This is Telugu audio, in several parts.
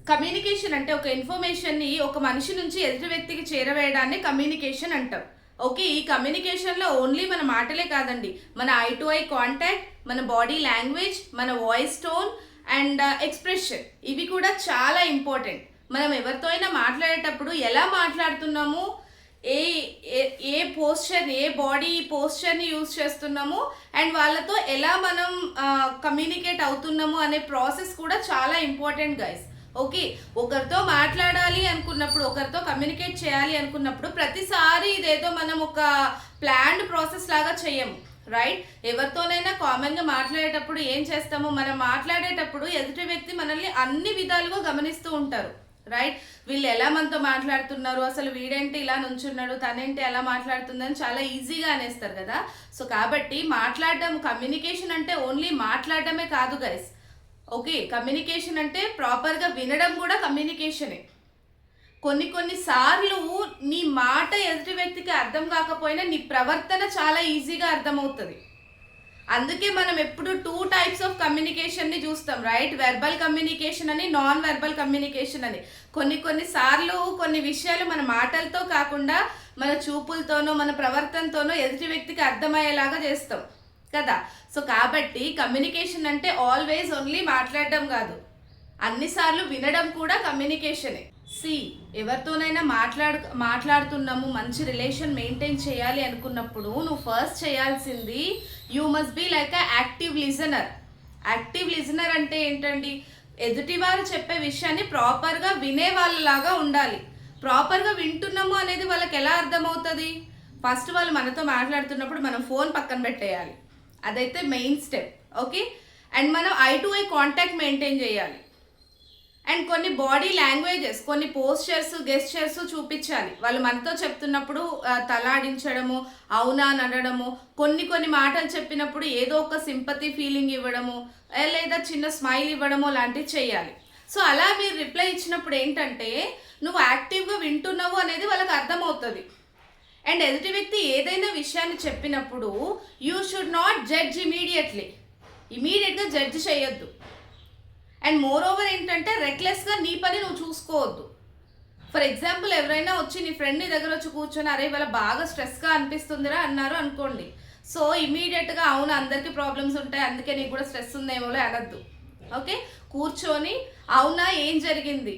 కమ్యూనికేషన్ అంటే ఒక ఇన్ఫర్మేషన్ని ఒక మనిషి నుంచి ఎదుటి వ్యక్తికి చేరవేయడాన్ని కమ్యూనికేషన్ అంటాం. ఓకే, ఈ కమ్యూనికేషన్లో ఓన్లీ మన మాటలే కాదండి, మన ఐ టు ఐ కాంటాక్ట్, మన బాడీ లాంగ్వేజ్, మన వాయిస్ టోన్ అండ్ ఎక్స్ప్రెషన్ ఇవి కూడా చాలా ఇంపార్టెంట్. మనం ఎవరితో అయినా మాట్లాడేటప్పుడు ఎలా మాట్లాడుతున్నాము, ఏ ఏ పోస్చర్, ఏ బాడీ పోస్చర్ని యూజ్ చేస్తున్నాము అండ్ వాళ్ళతో ఎలా మనం కమ్యూనికేట్ అవుతున్నాము అనే ప్రాసెస్ కూడా చాలా ఇంపార్టెంట్ గైస్. ఓకే, ఒకరితో మాట్లాడాలి అనుకున్నప్పుడు, ఒకరితో కమ్యూనికేట్ చేయాలి అనుకున్నప్పుడు ప్రతిసారి ఇదేదో మనం ఒక ప్లాన్డ్ ప్రాసెస్ లాగా చేయము, రైట్? ఎవరితోనైనా కామన్గా మాట్లాడేటప్పుడు ఏం చేస్తాము, మనం మాట్లాడేటప్పుడు ఎదుటి వ్యక్తి మనల్ని అన్ని విధాలుగా గమనిస్తూ ఉంటారు, రైట్? వీళ్ళు ఎలా మనతో మాట్లాడుతున్నారు, అసలు వీడేంటి ఇలా నుంచున్నాడు, తనేంటి ఎలా మాట్లాడుతుందని చాలా ఈజీగా అనేస్తారు కదా. సో కాబట్టి మాట్లాడడం, కమ్యూనికేషన్ అంటే ఓన్లీ మాట్లాడడమే కాదు గైస్. ఓకే, కమ్యూనికేషన్ అంటే ప్రాపర్గా వినడం కూడా కమ్యూనికేషనే. కొన్ని సార్లు నీ మాట ఎదుటి వ్యక్తికి అర్థం కాకపోయినా నీ ప్రవర్తన చాలా ఈజీగా అర్థమవుతుంది. అందుకే మనం ఎప్పుడు 2 టైప్స్ ఆఫ్ కమ్యూనికేషన్ని చూస్తాం, రైట్? వెర్బల్ కమ్యూనికేషన్ అని, నాన్ వెర్బల్ కమ్యూనికేషన్ అని. కొన్ని సార్లు కొన్ని విషయాలు మన మాటలతో కాకుండా మన చూపులతోనో మన ప్రవర్తనతోనో ఎదుటి వ్యక్తికి అర్థమయ్యేలాగా చేస్తాం కదా. సో కాబట్టి కమ్యూనికేషన్ అంటే ఆల్వేస్ ఓన్లీ మాట్లాడడం కాదు, అన్నిసార్లు వినడం కూడా కమ్యూనికేషనే. ఎవరితోనైనా మాట్లాడుతున్నాము, మంచి రిలేషన్ మెయింటైన్ చేయాలి అనుకున్నప్పుడు నువ్వు ఫస్ట్ చేయాల్సింది you must be like a active listener. Active listener అంటే ఏంటండి, ఎదుటివారు చెప్పే విషయాన్ని ప్రాపర్గా వినే వాళ్ళలాగా ఉండాలి. ప్రాపర్గా వింటున్నాము అనేది వాళ్ళకి ఎలా అర్థమవుతుంది? ఫస్ట్ వాళ్ళు మనతో మాట్లాడుతున్నప్పుడు మనం ఫోన్ పక్కన పెట్టేయాలి, అదైతే మెయిన్ స్టెప్. ఓకే, అండ్ మనం I to eye contact maintain చేయాలి. అండ్ కొన్ని బాడీ లాంగ్వేజెస్, కొన్ని పోస్చర్స్, గెస్చర్స్ చూపించాలి. వాళ్ళు మనతో చెప్తున్నప్పుడు తలాడించడము, అవునా అని అనడము, కొన్ని మాటలు చెప్పినప్పుడు ఏదో ఒక సింపతి ఫీలింగ్ ఇవ్వడము, లేదా చిన్న స్మైల్ ఇవ్వడము లాంటివి చేయాలి. సో అలా మీరు రిప్లై ఇచ్చినప్పుడు ఏంటంటే నువ్వు యాక్టివ్గా వింటున్నావు అనేది వాళ్ళకి అర్థమవుతుంది. అండ్ ఎదుటి వ్యక్తి ఏదైనా విషయాన్ని చెప్పినప్పుడు యూ షుడ్ నాట్ జడ్జ్ ఇమీడియట్గా జడ్జ్ చేయొద్దు. అండ్ మోర్ ఓవర్ ఏంటంటే రెక్లెస్గా నీ పని నువ్వు చూసుకోవద్దు. ఫర్ ఎగ్జాంపుల్, ఎవరైనా వచ్చి నీ ఫ్రెండ్ నీ దగ్గర వచ్చి కూర్చొని అరే ఇవాళ బాగా స్ట్రెస్గా అనిపిస్తుందిరా అన్నారు అనుకోండి. సో ఇమీడియట్గా అవును అందరికీ ప్రాబ్లమ్స్ ఉంటాయి అందుకే నీకు కూడా స్ట్రెస్ ఉందేమోలే అనద్దు. ఓకే, కూర్చొని అవునా ఏం జరిగింది,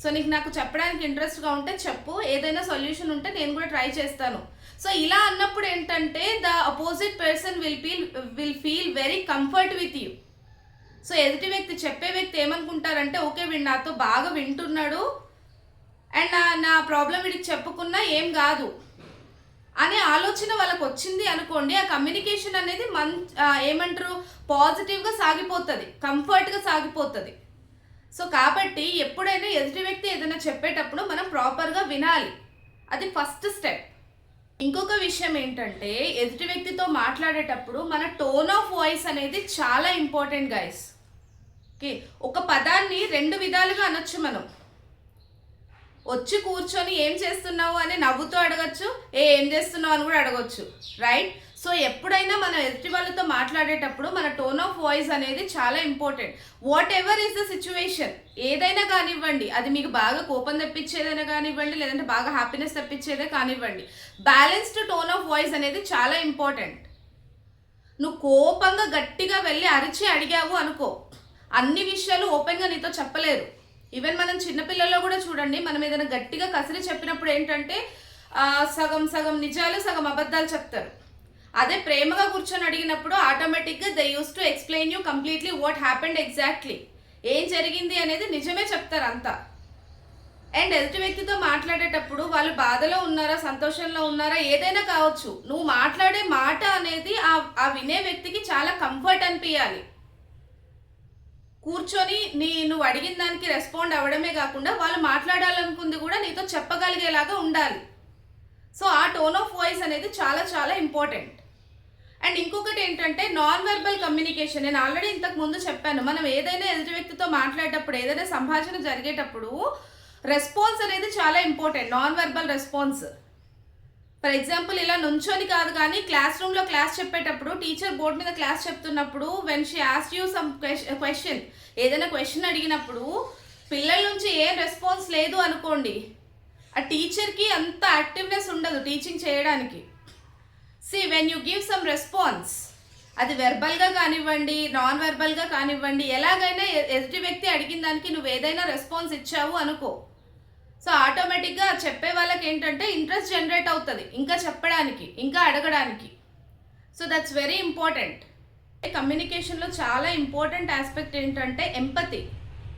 సో నాకు చెప్పడానికి ఇంట్రెస్ట్గా ఉంటే చెప్పు, ఏదైనా సొల్యూషన్ ఉంటే నేను కూడా ట్రై చేస్తాను. సో ఇలా అన్నప్పుడు ఏంటంటే the opposite person will feel very comfort with you. So ఎదుటి వ్యక్తి, చెప్పే వ్యక్తి ఏమనుకుంటారంటే ఓకే వీడు నాతో బాగా వింటున్నాడు అండ్ నా ప్రాబ్లం వీడికి చెప్పుకున్నా ఏం కాదు అనే ఆలోచన వాళ్ళకి వచ్చింది అనుకోండి, ఆ కమ్యూనికేషన్ అనేది ఏమంటారు పాజిటివ్గా సాగిపోతుంది, కంఫర్ట్గా సాగిపోతుంది. సో కాబట్టి ఎప్పుడైనా ఎదుటి వ్యక్తి ఏదైనా చెప్పేటప్పుడు మనం ప్రాపర్గా వినాలి, అది ఫస్ట్ స్టెప్. ఇంకొక విషయం ఏంటంటే ఎదుటి వ్యక్తితో మాట్లాడేటప్పుడు మన టోన్ ఆఫ్ వాయిస్ అనేది చాలా ఇంపార్టెంట్ గైస్. ఓకే, ఒక పదాన్ని 2 విధాలుగా అనొచ్చు. మనం వచ్చి కూర్చొని ఏం చేస్తున్నావు అని నవ్వుతూ అడగచ్చు, ఏం చేస్తున్నావు అని కూడా అడగచ్చు, రైట్? సో ఎప్పుడైనా మనం ఎదుటి వాళ్ళతో మాట్లాడేటప్పుడు మన టోన్ ఆఫ్ వాయిస్ అనేది చాలా important. What ever is the situation, ఏదైనా కానివ్వండి, అది మీకు బాగా కోపం తెప్పించేదైనా కానివ్వండి, లేదంటే బాగా హ్యాపీనెస్ తెప్పించేదే కానివ్వండి, బ్యాలెన్స్డ్ టోన్ ఆఫ్ వాయిస్ అనేది చాలా ఇంపార్టెంట్. నువ్వు కోపంగా గట్టిగా వెళ్ళి అరిచి అడిగావు అనుకో, అన్ని విషయాలు ఓపెన్గా నీతో చెప్పలేరు. ఈవెన్ మనం చిన్నపిల్లల్లో కూడా చూడండి, మనం ఏదైనా గట్టిగా కసిరి చెప్పినప్పుడు ఏంటంటే సగం సగం నిజాలు సగం అబద్ధాలు చెప్తారు. అదే ప్రేమగా కూర్చొని అడిగినప్పుడు ఆటోమేటిక్గా they use to explain you completely what happened exactly, ఏం జరిగింది అనేది నిజమే చెప్తారు అంతా. అండ్ ఎదుటి వ్యక్తితో మాట్లాడేటప్పుడు వాళ్ళు బాధలో ఉన్నారా, సంతోషంలో ఉన్నారా, ఏదైనా కావచ్చు, నువ్వు మాట్లాడే మాట అనేది ఆ వినే వ్యక్తికి చాలా కంఫర్ట్ అనిపించాలి. కూర్చొని నువ్వు అడిగిన దానికి రెస్పాండ్ అవ్వడమే కాకుండా వాళ్ళు మాట్లాడాలనుకుంది కూడా నీతో చెప్పగలిగేలాగా ఉండాలి. సో ఆ టోన్ ఆఫ్ వాయిస్ అనేది చాలా చాలా ఇంపార్టెంట్. అండ్ ఇంకొకటి ఏంటంటే నాన్ వెర్బల్ కమ్యూనికేషన్. నేను ఆల్రెడీ ఇంతకు ముందు చెప్పాను, మనం ఏదైనా ఎదుటి వ్యక్తితో మాట్లాడేటప్పుడు, ఏదైనా సంభాషణ జరిగేటప్పుడు రెస్పాన్స్ అనేది చాలా important, non verbal response. For example, ఇలా నుంచొని కాదు కానీ క్లాస్ రూమ్లో క్లాస్ చెప్పేటప్పుడు టీచర్ బోర్డు మీద క్లాస్ చెప్తున్నప్పుడు when she asked you some question, ఏదైనా క్వశ్చన్ అడిగినప్పుడు పిల్లల నుంచి ఏం రెస్పాన్స్ లేదు అనుకోండి, ఆ టీచర్కి అంత యాక్టివ్నెస్ ఉండదు టీచింగ్ చేయడానికి. When you give some response, అది వెర్బల్గా కానివ్వండి, నాన్ వెర్బల్గా కానివ్వండి, ఎలాగైనా ఎదుటి వ్యక్తి అడిగిన దానికి నువ్వు ఏదైనా రెస్పాన్స్ ఇచ్చావు అనుకో, సో ఆటోమేటిక్గా చెప్పే వాళ్ళకి ఏంటంటే ఇంట్రెస్ట్ జనరేట్ అవుతుంది ఇంకా చెప్పడానికి, ఇంకా అడగడానికి. So that's very important. కమ్యూనికేషన్లో చాలా ఇంపార్టెంట్ ఆస్పెక్ట్ ఏంటంటే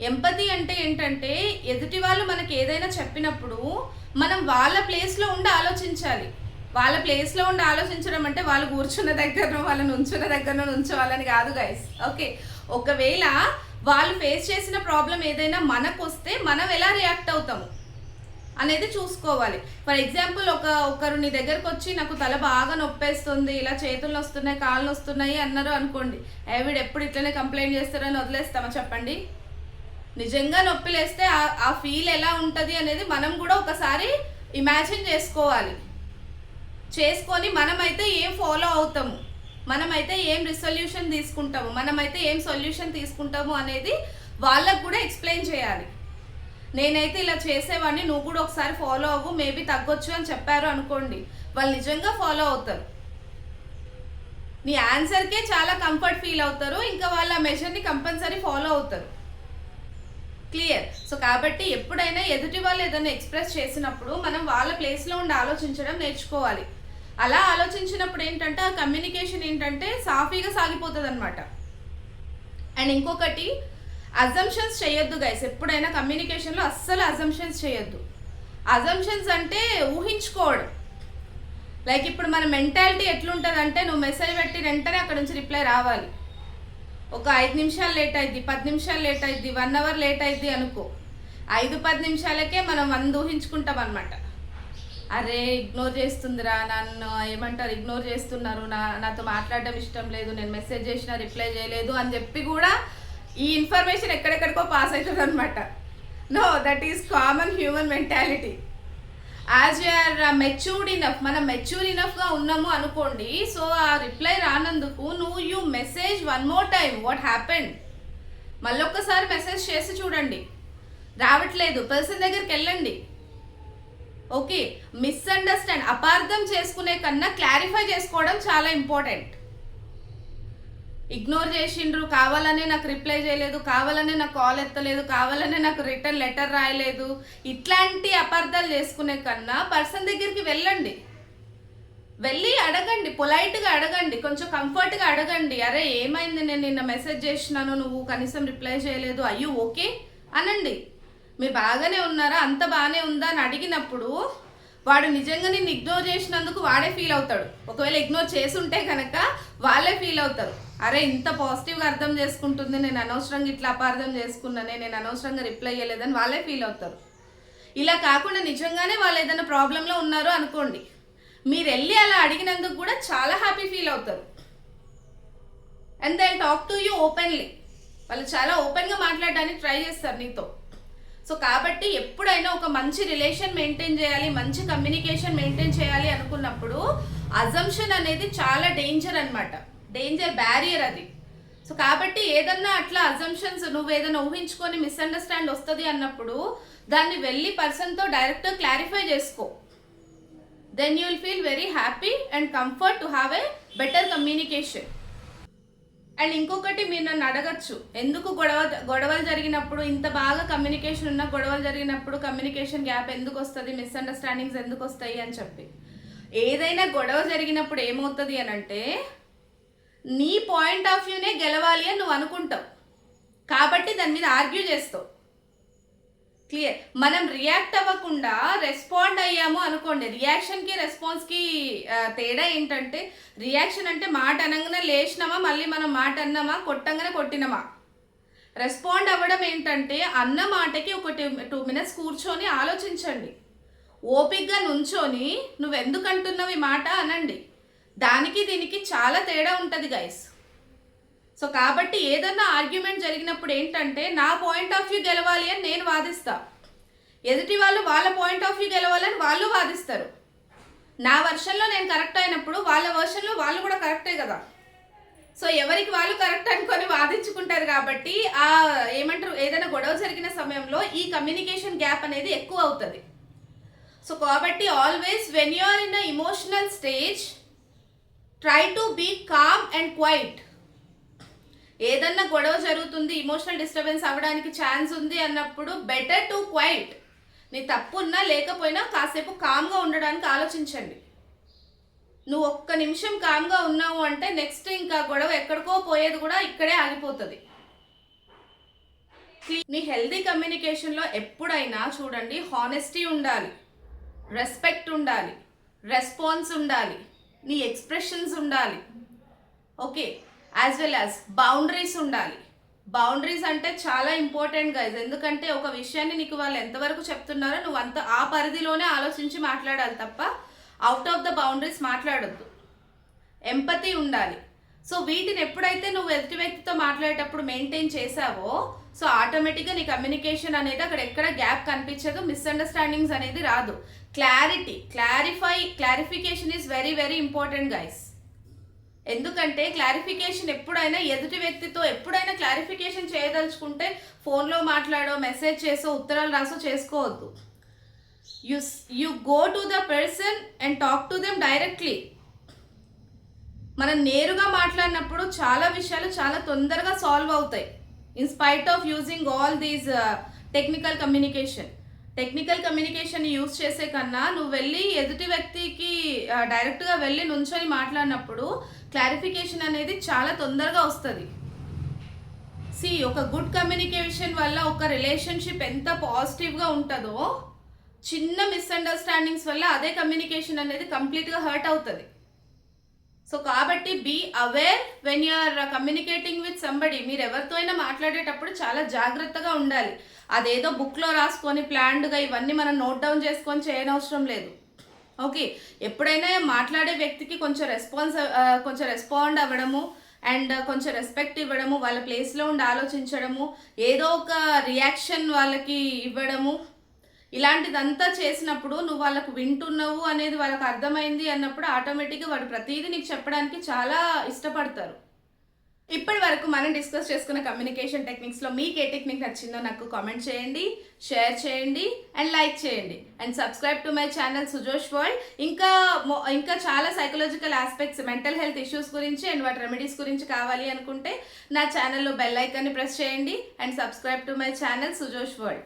ఎంపతి అంటే ఏంటంటే ఎదుటి వాళ్ళు మనకి ఏదైనా చెప్పినప్పుడు మనం వాళ్ళ ప్లేస్లో ఉండి ఆలోచించాలి. వాళ్ళ ప్లేస్లో ఉండి ఆలోచించడం అంటే వాళ్ళు కూర్చున్న దగ్గర వాళ్ళ నుంచున్న దగ్గర నుంచోవాలని కాదు గైస్. ఓకే, ఒకవేళ వాళ్ళు ఫేస్ చేసిన ప్రాబ్లం ఏదైనా మనకు వస్తే మనం ఎలా రియాక్ట్ అవుతాము అనేది చూసుకోవాలి. ఫర్ ఎగ్జాంపుల్ ఒకరు నీ దగ్గరకు వచ్చి నాకు తల బాగా నొప్పేస్తుంది, ఇలా చేతులు వస్తున్నాయి, కాళ్ళు వస్తున్నాయి అన్నారు అనుకోండి, వీడు ఎప్పుడు ఇట్లనే కంప్లైంట్ చేస్తారని వదిలేస్తామా చెప్పండి? నిజంగా నొప్పి లేస్తే ఆ ఫీల్ ఎలా ఉంటుంది అనేది మనం కూడా ఒకసారి ఇమాజిన్ చేసుకొని మనమైతే ఏం ఫాలో అవుతాము, మనమైతే ఏం రిసొల్యూషన్ తీసుకుంటాము, మనమైతే ఏం సొల్యూషన్ తీసుకుంటాము అనేది వాళ్ళకు కూడా ఎక్స్ప్లెయిన్ చేయాలి. నేనైతే ఇలా చేసేవాడిని, నువ్వు కూడా ఒకసారి ఫాలో అవ్వు, మేబీ తగ్గొచ్చు అని చెప్పారు అనుకోండి, వాళ్ళు నిజంగా ఫాలో అవుతారు. నీ ఆన్సర్కే చాలా కంఫర్ట్ ఫీల్ అవుతారు, ఇంకా వాళ్ళ మెజర్ని కంపల్సరీ ఫాలో అవుతారు. క్లియర్? సో కాబట్టి ఎప్పుడైనా ఎదుటి వాళ్ళు ఏదైనా ఎక్స్ప్రెస్ చేసినప్పుడు మనం వాళ్ళ ప్లేస్లో ఉండి ఆలోచించడం నేర్చుకోవాలి. అలా ఆలోచించినప్పుడు ఏంటంటే ఆ కమ్యూనికేషన్ ఏంటంటే సాఫీగా సాగిపోతుంది అనమాట. అండ్ ఇంకొకటి, అజంప్షన్స్ చేయొద్దు గైస్. ఎప్పుడైనా కమ్యూనికేషన్లో అస్సలు అజంప్షన్స్ చేయొద్దు. అజంప్షన్స్ అంటే ఊహించుకోవడం. లైక్ ఇప్పుడు మన మెంటాలిటీ ఎట్లుంటుంది అంటే, నువ్వు మెసేజ్ పెట్టి వెంటనే అక్కడ నుంచి రిప్లై రావాలి. ఒక 5 నిమిషాలు లేట్ అయింది, 10 నిమిషాలు లేట్ అయింది, 1 అవర్ లేట్ అయింది అనుకో, 5-10 నిమిషాలకే మనం 100 ఊహించుకుంటాం అనమాట. అరే ఇగ్నోర్ చేస్తుందిరా నన్ను, ఏమంటారు ఇగ్నోర్ చేస్తున్నారు, నాతో మాట్లాడడం ఇష్టం లేదు, నేను మెసేజ్ చేసినా రిప్లై చేయలేదు అని చెప్పి కూడా ఈ ఇన్ఫర్మేషన్ ఎక్కడెక్కడికో పాస్ అవుతుంది అనమాట. No, that is common human mentality. As you're matured enough, మనం మెచ్యూర్ ఇనఫ్గా ఉన్నాము అనుకోండి, సో ఆ రిప్లై రానందుకు you message 1 more time what happened, మళ్ళొక్కసారి మెసేజ్ చేసి చూడండి, రావట్లేదు పర్సన్ దగ్గరికి వెళ్ళండి. ఓకే, మిస్అండర్స్టాండ్, అపార్థం చేసుకునే కన్నా క్లారిఫై చేసుకోవడం చాలా ఇంపార్టెంట్. ఇగ్నోర్ చేసిండ్రు, కావాలనే నాకు రిప్లై చేయలేదు, కావాలనే నాకు కాల్ ఎత్తలేదు, కావాలనే నాకు రిటర్న్ లెటర్ రాయలేదు, ఇట్లాంటి అపార్థాలు చేసుకునే కన్నా పర్సన్ దగ్గరికి వెళ్ళి అడగండి, పొలైట్గా అడగండి, కొంచెం కంఫర్ట్గా అడగండి. అరే ఏమైంది, నేను నిన్న మెసేజ్ చేసినాను, నువ్వు కనీసం రిప్లై చేయలేదు, అయ్యో ఓకే అనండి. మీరు బాగానే ఉన్నారా, అంత బాగానే ఉందా అని అడిగినప్పుడు వాడు నిజంగా నిన్ను ఇగ్నోర్ చేసినందుకు వాడే ఫీల్ అవుతాడు. ఒకవేళ ఇగ్నోర్ చేసుంటే కనుక వాళ్ళే ఫీల్ అవుతారు, అరే ఇంత పాజిటివ్గా అర్థం చేసుకుంటుంది, నేను అనవసరంగా ఇట్లా అపార్థం చేసుకున్నానే, నేను అనవసరంగా రిప్లై చేయలేదని వాళ్ళే ఫీల్ అవుతారు. ఇలా కాకుండా నిజంగానే వాళ్ళు ఏదైనా ప్రాబ్లంలో ఉన్నారు అనుకోండి, మీరు వెళ్ళి అలా అడిగినందుకు కూడా చాలా హ్యాపీ ఫీల్ అవుతారు. And they talk to you openly, వాళ్ళు చాలా ఓపెన్గా మాట్లాడడానికి ట్రై చేస్తారు నీతో. సో కాబట్టి ఎప్పుడైనా ఒక మంచి రిలేషన్ మెయింటైన్ చేయాలి, మంచి కమ్యూనికేషన్ మెయింటైన్ చేయాలి అనుకున్నప్పుడు అజంప్షన్ అనేది చాలా డేంజర్ అనమాట, డేంజర్ బ్యారియర్ అది. సో కాబట్టి ఏదన్నా అట్లా అజంప్షన్స్ నువ్వు ఏదైనా ఊహించుకొని మిస్అండర్స్టాండ్ వస్తుంది అన్నప్పుడు దాన్ని వెళ్ళి పర్సన్తో డైరెక్ట్గా క్లారిఫై చేసుకో. Then you will feel very happy and comfort to have a better communication. And ఇంకొకటి, మీరు నన్ను అడగచ్చు, ఎందుకు గొడవలు జరిగినప్పుడు, ఇంత బాగా కమ్యూనికేషన్ ఉన్న గొడవలు జరిగినప్పుడు కమ్యూనికేషన్ గ్యాప్ ఎందుకు వస్తుంది, మిస్అండర్స్టాండింగ్స్ ఎందుకు వస్తాయి అని చెప్పి. ఏదైనా గొడవ జరిగినప్పుడు ఏమవుతుంది అని అంటే, నీ పాయింట్ ఆఫ్ వ్యూనే గెలవాలి అని నువ్వు అనుకుంటావు, కాబట్టి దాని మీద ఆర్గ్యూ చేస్తావు. క్లియర్? మనం రియాక్ట్ అవ్వకుండా రెస్పాండ్ అయ్యాము అనుకోండి, రియాక్షన్కి రెస్పాన్స్కి తేడా ఏంటంటే, రియాక్షన్ అంటే మాట అనగానే లేచినామా, మళ్ళీ మనం మాట అన్నామా, కొట్టంగానే కొట్టినామా. రెస్పాండ్ అవ్వడం ఏంటంటే, అన్న మాటకి ఒక 2 minutes కూర్చొని ఆలోచించండి, ఓపిక్గా నుంచొని నువ్వు ఎందుకు అంటున్నావు ఈ మాట అనండి. దానికి దీనికి చాలా తేడా ఉంటుంది గైస్. సో కాబట్టి ఏదన్నా ఆర్గ్యుమెంట్ జరిగినప్పుడు ఏంటంటే, నా పాయింట్ ఆఫ్ వ్యూ గెలవాలి అని నేను వాదిస్తా, ఎదుటి వాళ్ళు వాళ్ళ పాయింట్ ఆఫ్ వ్యూ గెలవాలని వాళ్ళు వాదిస్తారు. నా వర్షన్లో నేను కరెక్ట్ అయినప్పుడు వాళ్ళ వర్షన్లో వాళ్ళు కూడా కరెక్టే కదా. సో ఎవరికి వాళ్ళు కరెక్ట్ అనుకొని వాదించుకుంటారు కాబట్టి ఆ ఏమంటారు ఏదైనా గొడవ జరిగిన సమయంలో ఈ కమ్యూనికేషన్ గ్యాప్ అనేది ఎక్కువ అవుతుంది. సో కాబట్టి always when you are in a emotional stage try to be calm and quiet. ఏదన్నా గొడవ జరుగుతుంది, ఇమోషనల్ డిస్టర్బెన్స్ అవ్వడానికి ఛాన్స్ ఉంది అన్నప్పుడు బెటర్ టు క్వైట్. నీ తప్పు ఉన్నా లేకపోయినా కాసేపు కామ్గా ఉండడానికి ఆలోచించండి. నువ్వు ఒక్క నిమిషం కామ్గా ఉన్నావు అంటే నెక్స్ట్ ఇంకా గొడవ ఎక్కడికో పోయేది కూడా ఇక్కడే ఆగిపోతుంది. నీ హెల్దీ కమ్యూనికేషన్లో ఎప్పుడైనా చూడండి, హానెస్టీ ఉండాలి, రెస్పెక్ట్ ఉండాలి, రెస్పాన్స్ ఉండాలి, నీ ఎక్స్ప్రెషన్స్ ఉండాలి, okay, as well as boundaries ఉండాలి. బౌండరీస్ అంటే చాలా ఇంపార్టెంట్ గైజ్. ఎందుకంటే ఒక విషయాన్ని నీకు వాళ్ళు ఎంతవరకు చెప్తున్నారో నువ్వు అంత ఆ పరిధిలోనే ఆలోచించి మాట్లాడాలి తప్ప అవుట్ ఆఫ్ ద బౌండరీస్ మాట్లాడొద్దు. ఎంపతి ఉండాలి. సో వీటిని ఎప్పుడైతే నువ్వు ఎదుటి వ్యక్తితో మాట్లాడేటప్పుడు మెయింటైన్ చేసావో సో ఆటోమేటిక్గా నీ కమ్యూనికేషన్ అనేది అక్కడ ఎక్కడ గ్యాప్ కనిపించదు, మిస్అండర్స్టాండింగ్స్ అనేది రాదు. Clarification is very very important guys. ఎందుకంటే క్లారిఫికేషన్ ఎప్పుడైనా ఎదుటి వ్యక్తితో ఎప్పుడైనా క్లారిఫికేషన్ చేయదలుచుకుంటే ఫోన్లో మాట్లాడో, మెసేజ్ చేసో, ఉత్తరాలు రాసో చేసుకోవద్దు. You go to the person and talk to them directly. మనం నేరుగా మాట్లాడినప్పుడు చాలా విషయాలు చాలా తొందరగా సాల్వ్ అవుతాయి in spite of using all these technical communication use చేసే కన్నా నువ్వు వెళ్ళి ఎదుటి వ్యక్తికి డైరెక్ట్గా వెళ్ళి నుంచొని మాట్లాడినప్పుడు క్లారిఫికేషన్ అనేది చాలా తొందరగా వస్తుంది. ఒక గుడ్ కమ్యూనికేషన్ వల్ల ఒక రిలేషన్షిప్ ఎంత పాజిటివ్గా ఉంటుందో చిన్న మిస్అండర్స్టాండింగ్స్ వల్ల అదే కమ్యూనికేషన్ అనేది కంప్లీట్గా హర్ట్ అవుతుంది. సో కాబట్టి be aware when you are communicating with somebody. మీరు ఎవరితో అయినా మాట్లాడేటప్పుడు చాలా జాగ్రత్తగా ఉండాలి. అదేదో బుక్లో రాసుకొని ప్లాన్డ్గా ఇవన్నీ మనం నోట్ డౌన్ చేసుకొని చేయనవసరం లేదు. ఓకే, ఎప్పుడైనా మాట్లాడే వ్యక్తికి కొంచెం రెస్పాండ్ అవ్వడము అండ్ కొంచెం రెస్పెక్ట్ ఇవ్వడము, వాళ్ళ ప్లేస్లో ఉండి ఆలోచించడము, ఏదో ఒక రియాక్షన్ వాళ్ళకి ఇవ్వడము, ఇలాంటిదంతా చేసినప్పుడు నువ్వు వాళ్ళకు వింటున్నావు అనేది వాళ్ళకి అర్థమైంది అన్నప్పుడు ఆటోమేటిక్గా వాడు ప్రతిదీ నీకు చెప్పడానికి చాలా ఇష్టపడతారు. ఇప్పటి వరకు మనం డిస్కస్ చేసుకున్న కమ్యూనికేషన్ టెక్నిక్స్లో మీకు ఏ టెక్నిక్ నచ్చిందో నాకు కామెంట్ చేయండి, షేర్ చేయండి అండ్ లైక్ చేయండి and subscribe to my channel Sujosh World. ఇంకా చాలా psychological aspects, mental health issues గురించి అండ్ వాటి రెమెడీస్ గురించి కావాలి అనుకుంటే నా ఛానల్లో బెల్ ఐకాన్ని ప్రెస్ చేయండి and subscribe to my channel Sujosh world.